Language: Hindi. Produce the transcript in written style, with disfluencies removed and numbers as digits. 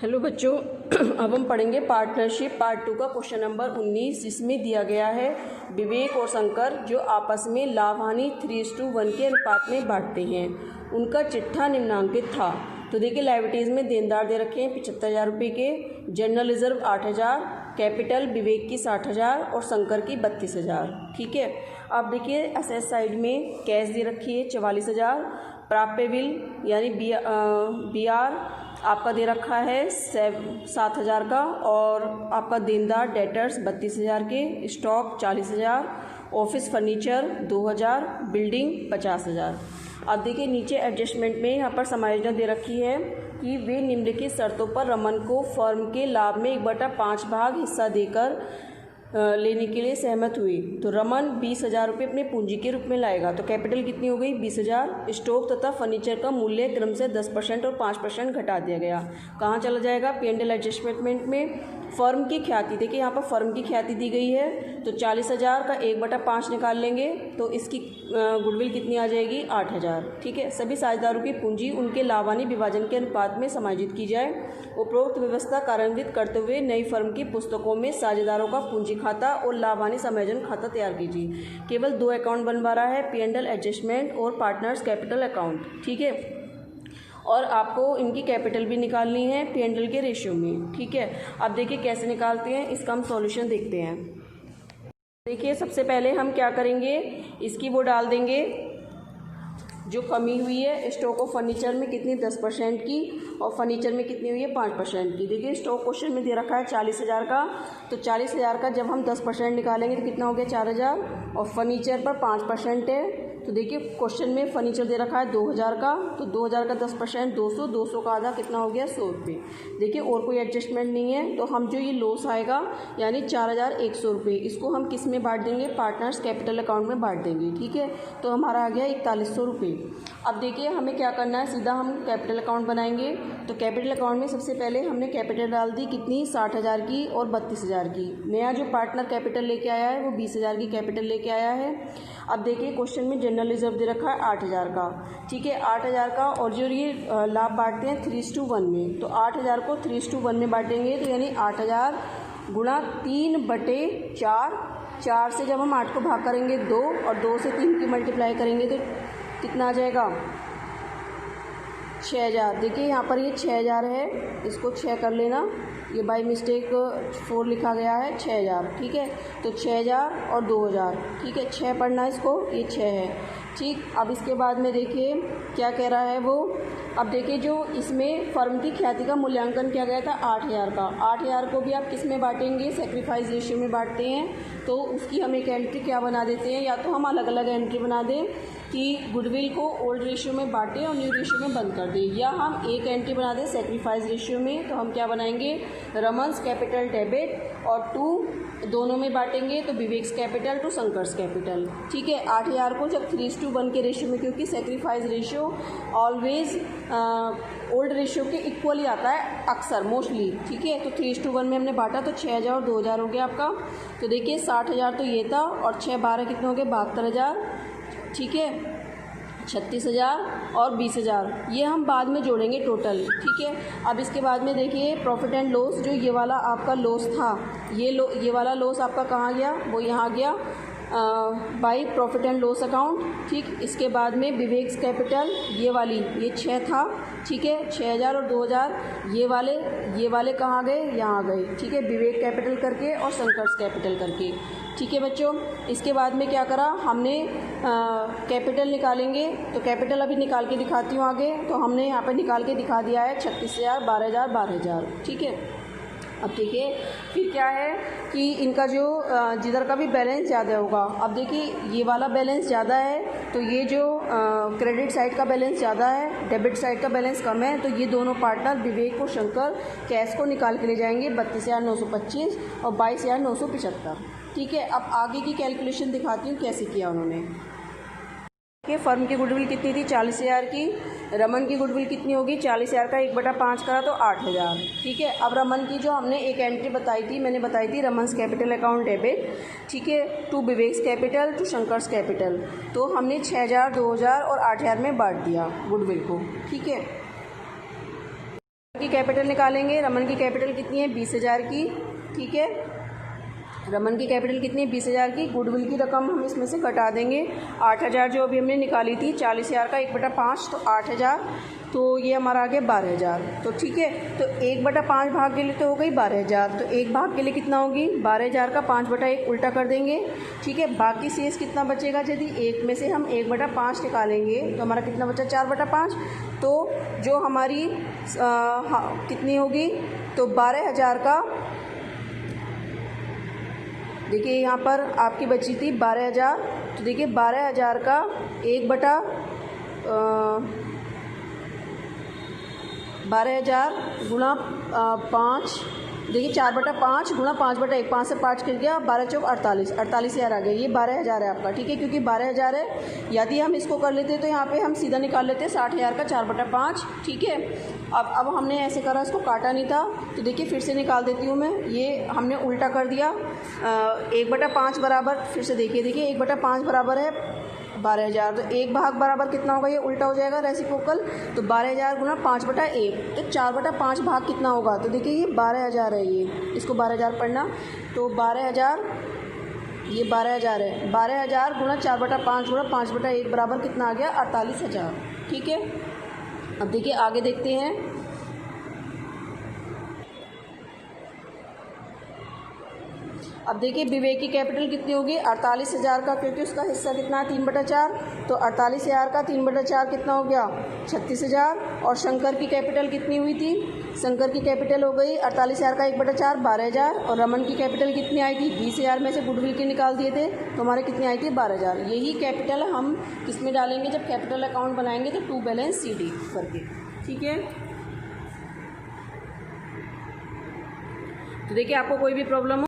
हेलो बच्चों, अब हम पढ़ेंगे पार्टनरशिप पार्ट 2 का क्वेश्चन नंबर 19, जिसमें दिया गया है विवेक और शंकर जो आपस में लाभ हानि 3:1 के अनुपात में बांटते हैं, उनका चिट्ठा निम्नांकित था। तो देखिए लायबिलिटीज़ में देनदार दे रखे हैं 75,000 रुपये के, जनरल रिजर्व 8,000, कैपिटल विवेक की 60,000 और शंकर की 32,000। ठीक है। अब देखिए एसेट साइड में कैश दे रखी है 44,000, प्राप्य बिल यानी BR आपका दे रखा है 7,000 का, और आपका देनदार डेटर्स 32,000 के, स्टॉक 40,000, ऑफिस फर्नीचर 2,000, बिल्डिंग 50,000। अब देखिए नीचे एडजस्टमेंट में यहाँ पर समायोजन दे रखी है कि वे निम्नलिखित शर्तों पर रमन को फर्म के लाभ में 1/5 भाग हिस्सा देकर लेने के लिए सहमत हुई। तो रमन 20,000 रुपये अपने पूंजी के रूप में लाएगा। तो कैपिटल कितनी हो गई 20,000। स्टॉक तथा फर्नीचर का मूल्य क्रम से 10% और 5% घटा दिया गया। कहाँ चला जाएगा P&L एडजस्टमेंट में। फर्म की ख्याति, देखिए यहाँ पर फर्म की ख्याति दी गई है, तो 40,000 का 1/5 निकाल लेंगे तो इसकी गुडविल कितनी आ जाएगी 8,000। ठीक है। सभी साझेदारों की पूंजी उनके लाभानी विभाजन के अनुपात में समायोजित की जाए। उपरोक्त व्यवस्था कार्यान्वित करते हुए नई फर्म की पुस्तकों में साझेदारों का पूंजी खाता और लाभानी समायोजन खाता तैयार कीजिए। केवल 2 अकाउंट बनवा रहा है, P&L एडजस्टमेंट और पार्टनर्स कैपिटल अकाउंट। ठीक है। और आपको इनकी कैपिटल भी निकालनी है P&L के रेशियो में। ठीक है। अब देखिए कैसे निकालते हैं, इसका हम सॉल्यूशन देखते हैं। देखिए सबसे पहले हम क्या करेंगे, इसकी वो डाल देंगे जो कमी हुई है। स्टॉक ऑफ फर्नीचर में कितनी 10% की, और फर्नीचर में कितनी हुई है 5% की। देखिए स्टॉक क्वेश्चन में दे रखा है 40,000 का, तो 40,000 का जब हम 10% निकालेंगे तो कितना हो गया 4,000, और फर्नीचर पर 5% है। तो देखिए क्वेश्चन में फर्नीचर दे रखा है 2,000 का, तो 2,000 का 10% 200, 200 का आधा कितना हो गया 100 रुपये। देखिए और कोई एडजस्टमेंट नहीं है, तो हम जो ये लॉस आएगा यानी 4,100 रुपये, इसको हम किस में बांट देंगे, पार्टनर्स कैपिटल अकाउंट में बांट देंगे। ठीक है। तो हमारा आ गया 4100 रुपये। अब देखिए हमें क्या करना है, सीधा हम कैपिटल अकाउंट बनाएंगे। तो कैपिटल अकाउंट में सबसे पहले हमने कैपिटल डाल दी कितनी 60,000 की और 32,000 की। नया जो पार्टनर कैपिटल लेके आया है वो 20,000 की कैपिटल लेके आया है। अब देखिए क्वेश्चन में जनरल रिजर्व दे रखा है 8,000 का। ठीक है। 8,000 का, और जो ये लाभ बांटते हैं 3:1 में, तो 8,000 को 3:1 में बांटेंगे, तो यानी 8,000 गुणा 3/4। 4 से जब हम 8 को भाग करेंगे 2, और 2 से 3 की मल्टीप्लाई करेंगे तो कितना आ जाएगा 6,000। देखिए यहाँ पर ये 6,000 है, इसको 6 कर लेना, ये बाई मिस्टेक 4 लिखा गया है 6,000। ठीक है। तो 6,000 और 2,000। ठीक है। 6 पढ़ना इसको, ये 6 है। ठीक। अब इसके बाद में देखिए क्या कह रहा है वो। अब देखिए जो इसमें फर्म की ख्याति का मूल्यांकन किया गया था 8,000 का, 8,000 को भी आप किस में बांटेंगे, सेक्रीफाइस रेशियो में बांटते हैं। तो उसकी हम एक एंट्री क्या बना देते हैं, या तो हम अलग अलग एंट्री बना दें कि गुडविल को ओल्ड रेशियो में बांटें और न्यू रेशियो में बंद कर दें, या हम एक एंट्री बना दें सेक्रीफाइस रेशियो में। तो हम क्या बनाएंगे, रमन्स कैपिटल डेबिट और 2 दोनों में बांटेंगे, तो vivax capital to Shankar's capital. ठीक है। 8,000 को जब 3:1 के रेशियो में, क्योंकि sacrifice ratio always old ratio के इक्वली आता है अक्सर, मोस्टली। ठीक है। तो 3:1 में हमने बांटा, तो 6,000 और 2,000 हो गया आपका। तो देखिए 60,000 तो ये था, और 6 12 कितने हो गए 72,000। ठीक है। 36,000 और 20,000, ये हम बाद में जोड़ेंगे टोटल। ठीक है। अब इसके बाद में देखिए प्रॉफिट एंड लॉस, जो ये वाला आपका लॉस था, ये वाला लॉस आपका कहाँ गया, वो यहाँ गया by profit and loss account. ठीक। इसके बाद में विवेक्स कैपिटल, ये वाली ये 6 था। ठीक है। 6,000 और 2,000, ये वाले कहाँ गए, यहाँ गए। ठीक है। विवेक कैपिटल करके और शंकर्स कैपिटल करके। ठीक है बच्चों। इसके बाद में क्या करा हमने, कैपिटल निकालेंगे, तो कैपिटल अभी निकाल के दिखाती हूँ आगे। तो हमने यहाँ पर निकाल के दिखा दिया है 36,000, 12,000, 12,000। ठीक है। अब देखिए फिर क्या है कि इनका जो जिधर का भी बैलेंस ज़्यादा होगा, अब देखिए ये वाला बैलेंस ज़्यादा है, तो ये जो क्रेडिट साइड का बैलेंस ज़्यादा है, डेबिट साइड का बैलेंस कम है, तो ये दोनों पार्टनर विवेक और शंकर कैश को निकाल के ले जाएंगे 32,925 और 22,975। ठीक है। अब आगे की कैलकुलेशन दिखाती हूँ कैसे किया उन्होंने। कि फर्म की गुडविल कितनी थी 40,000 की, रमन की गुडविल कितनी होगी 40,000 का 1/5 करा तो 8,000। ठीक है। अब रमन की जो हमने एक एंट्री बताई थी, मैंने बताई थी रमन्स कैपिटल अकाउंट डेबिट। ठीक है। To Vivek's capital to Shankar's capital, तो हमने 6,000, 2,000 और 8,000 में बांट दिया गुडविल को। ठीक है। की कैपिटल निकालेंगे। रमन की कैपिटल कितनी है? 20,000 की। ठीक है, रमन की कैपिटल कितनी है? 20,000 की। गुडविल की रकम हम इसमें से घटा देंगे। 8,000 जो अभी हमने निकाली थी, 40,000 का 1/5 तो 8,000, तो ये हमारा आ गया 12,000। तो ठीक है, तो 1/5 भाग के लिए तो हो गई 12,000, तो एक भाग के लिए कितना होगी? 12,000 का 5/1 उल्टा कर देंगे। ठीक है, बाकी शेष कितना बचेगा? यदि एक में से हम 1/5 निकालेंगे तो हमारा कितना बचा? 4/5। तो जो हमारी कितनी होगी? तो 12,000 का, देखिए यहाँ पर आपकी बची थी 12,000, तो देखिए 12,000 का 12,000 गुणा 5, देखिए 4/5 गुणा 5/1, 5 से 5 कट गया, 12 चौक 48, 48,000 आ गया। ये 12,000 है आपका। ठीक है, क्योंकि 12,000 है, यदि हम इसको कर लेते तो यहाँ पे हम सीधा निकाल लेते 60,000 का 4/5। ठीक है, अब हमने ऐसे करा, इसको काटा नहीं था, तो देखिए फिर से निकाल देती हूँ मैं। ये हमने उल्टा कर दिया। 1/5 बराबर, फिर से देखिए 1/5 बराबर है 12,000, तो एक भाग बराबर कितना होगा? ये उल्टा हो जाएगा, रेसिप्रोकल। तो 12,000 गुना 5/1, तो 4/5 भाग कितना होगा? तो देखिए ये 12,000 है, ये इसको 12,000 पढ़ना। तो 12,000, ये 12,000 है, 12,000 गुना 4/5 गुना 5/1 बराबर कितना आ गया? 48,000। ठीक है, अब देखिए आगे देखते हैं। अब देखिए विवेक की कैपिटल कितनी होगी? 48,000 का, क्योंकि उसका हिस्सा कितना है? 3/4, तो 48,000 का 3/4 कितना हो गया? 36,000। और शंकर की कैपिटल कितनी हुई थी? शंकर की कैपिटल हो गई 48,000 का 1/4 12,000। और रमन की कैपिटल कितनी आई थी? 20,000 में से गुडविल की निकाल दिए थे, तो हमारे कितनी आई थी? 12,000। यही कैपिटल हम किस में डालेंगे? जब कैपिटल अकाउंट बनाएंगे तो टू बैलेंस CD करके। ठीक है, तो देखिए आपको कोई भी प्रॉब्लम हो